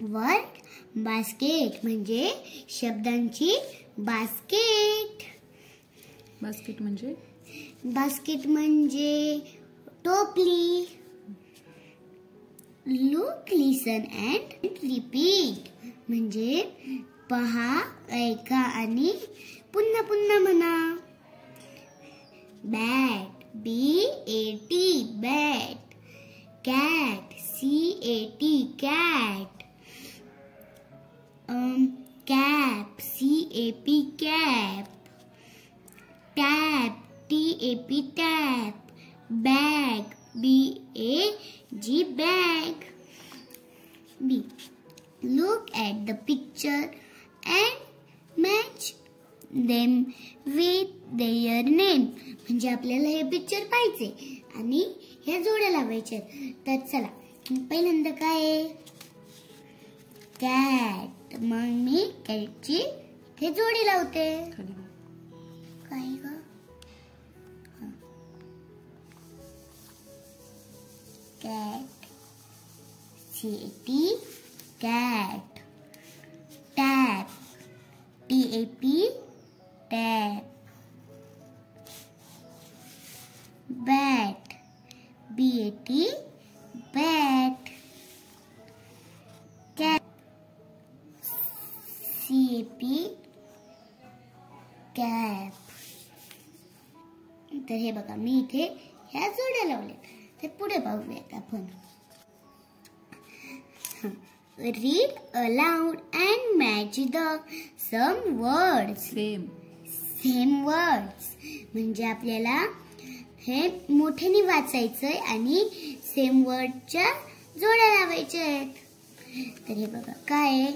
Word basket म्हणजे शब्दांची basket. Basket म्हणजे टोपली. लुक, लिसन अँड रिपीट म्हणजे पहा, ऐका आणि पुन्हा पुन्हा म्हणा. Bat, BAT bat. Cat, CAT cat. Cap, CAP cap. Tap, TAP tap. Bag, BAG bag. B. Look at the picture and match them with their name. म्हणजे आपल्याला हे पिक्चर पाहायचे आणि ह्या जोड्या लावायच्या. तर चला, पहिल्यांदा काय आहे? कॅट. मग मी कॅटची हे जोडी लावते. काय ग? Cat, CAT cat. Tap, TAP tap. Bat, BAT bat. Cap, CAP cap. तर हे बघा, मी इथे ह्या जोड्या लावल्या. ते पुढे पाहूयात आपण. Read aloud and match the some words. Same words म्हणजे आपल्याला हे मोठ्याने वाचायचंय आणि सेम वर्डच्या जोड्या लावायच्या आहेत. तर हे बघा काय आहे?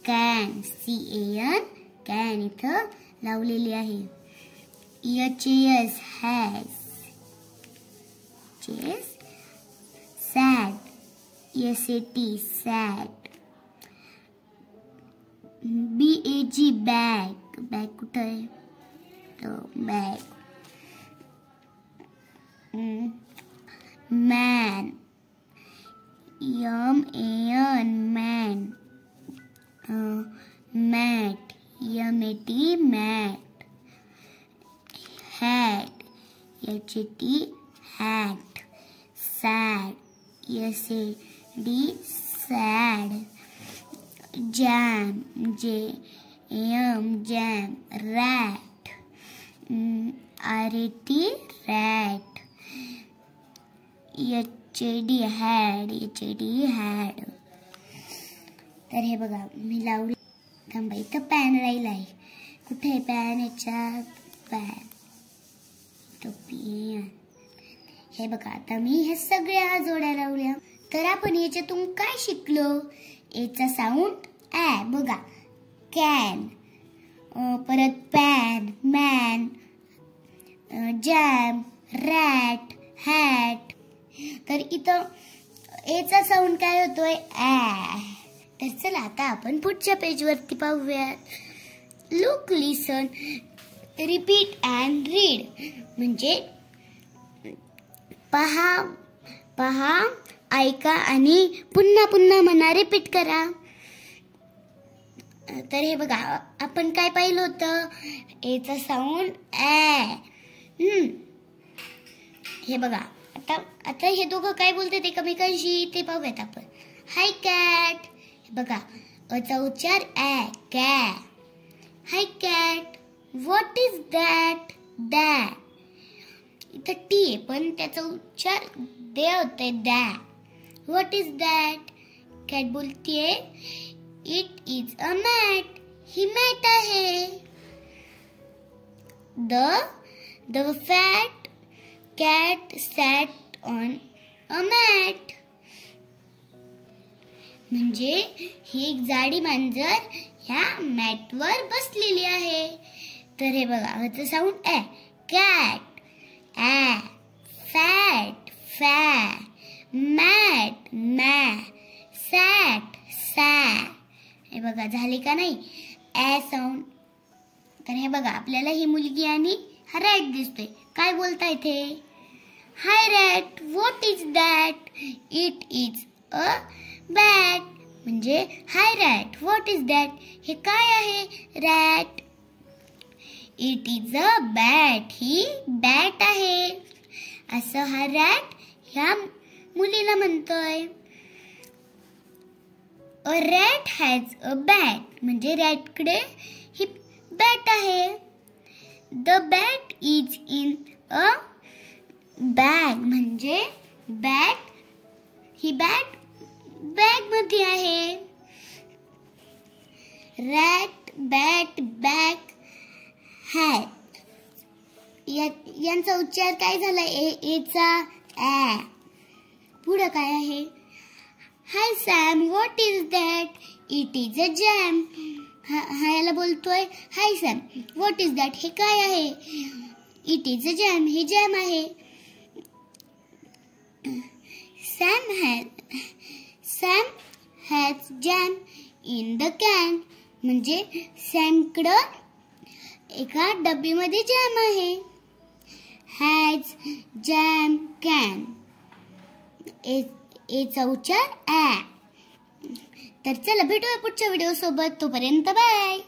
कॅन, CAN कॅन इथं लावलेली आहे. HAS has. sad, SAT sad. BAG bag. Bag कुठं आहे? Bag. man, MAN man. mat, MAT mat. hat, HAT hat. sad, SAD sad. jam, JAM jam. rat, RAT rat. HAD had, HAD had. तर हे बघा मी लावली. थांबा, इथं pan राहिला आहे. कुठे आहे पॅन? याच्यात पॅन. तो पेन. हे बघा, आता मी हे सगळ्या जोड्या लावल्या. तर आपण याच्यातून काय शिकलो? याचा साऊंड ॲ. बघा, कॅन, परत pan, man, jam, rat, hat. तर इथं एचा साऊंड काय होतोय? ॲ. तर चला आता आपण पुढच्या पेजवरती पाहूया. Look, listen, repeat and read म्हणजे पहा, ऐका आणि पुन्हा पुन्हा म्हणा, रिपीट करा. तर हे बघा, आपण काय पाहिलं होतं? एचा साऊंड ॲ. हे बघा, आता हे दोघं काय बोलतात एकमेकांशी ते पाहूयात आपण. Hi cat. बघा, अचा उच्चार ॲ. कॅ. Hi cat. What is that? That. इथं टी आहे पण त्याचा उच्चार दे होतोय. दॅ. What is that? कॅट बोलतीये इट इज अ मॅट. ही मॅट आहे. The fat cat sat on a mat. म्हणजे ही एक जाडी मांजर ह्या मॅटवर बसलेली आहे. तर हे बघा, ह्याचं साऊंड ॲ. कॅट ॲ. फॅट फॅ. मॅट मॅ. सॅट सॅ. हे बघा, झाले का नाही? ॲ साऊंड. तर हे बघा, आपल्याला ही मुलगी आणि हा रॅट दिसतोय. काय बोलता इथे? Hi rat. What is that? It is a bat. म्हणजे hi rat. What is that? हे काय आहे? Rat. It is a bat. ही बॅट आहे असं हा रॅट ह्या मुलीला म्हणतोय. A rat has a bat म्हणजे रॅटकडे ही बॅट आहे. The bat is in a bag म्हणजे बॅट ही बॅट बॅग मध्ये आहे. रॅट, बॅट, बॅग, हॅट यांचा उच्चार काय झाला? एचा ॲ. पुढं काय आहे? Hi Sam, what is that? It is a jam. हा याला बोलतोय hi Sam, what is that? हे काय आहे? It is a jam. हे जॅम आहे. Sam has jam in the can म्हणजे सॅमकडं एका डब्बीमध्ये जॅम आहे. has jam can एचा उच्चार ॲ. तर चला भेटूया पुढच्या व्हिडिओ सोबत. तोपर्यंत बाय.